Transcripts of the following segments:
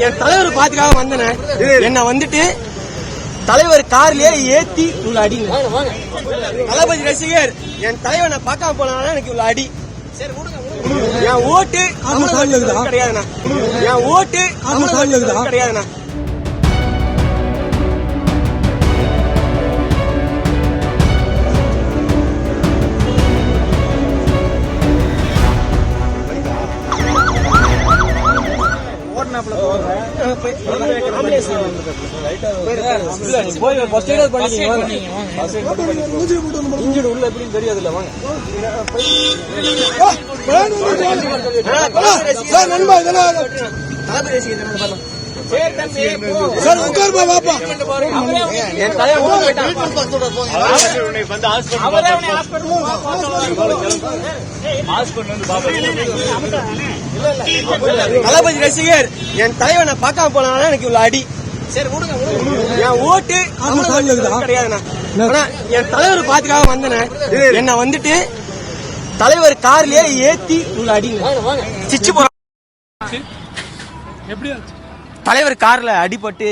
என் தலைவர் பாத்துக்காக வந்தனே, என்ன வந்துட்டு தலைவர் கார்லயே ஏத்தி இவ்வளவு அடிங்க. தளபதி ரசிகர் என் தலைவனை பார்க்காம போனாலும் எனக்கு இவ்வளவு அடி. என் ஓட்டு கிடையாதுண்ணா, என் ஓட்டு கிடையாதுண்ணா. உள்ள எப்படின்னு தெரியாதுல்ல, வாங்க சார் உட்காருப்பா பாப்பா. தளபதி ரசிகர் என் தலைவனை பார்க்காம போனாலும் எனக்கு இவ்வளவு அடி. என் ஓட்டு கிடையாதுண்ணா. என் தலைவர் பாத்துக்காக வந்தனே, என்ன வந்துட்டு தலைவர் கார்லயே ஏத்தி இவ்வளவு அடிங்க. சிச்சு போற தலைவர் கார்ல அடிபட்டு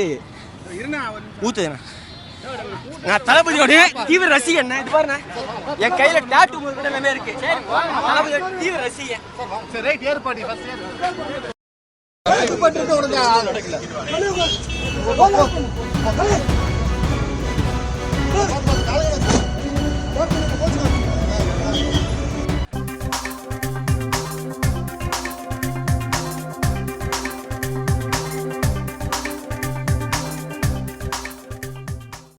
ஊத்துதுண்ணா. நான் தளபதியோட தீவிர ரசிகன். இது பாருண்ணா, என் கையில டாட்டூ கூட எல்லாமே இருக்கு. தளபதியோட தீவிர ரசிகன். நடக்கல.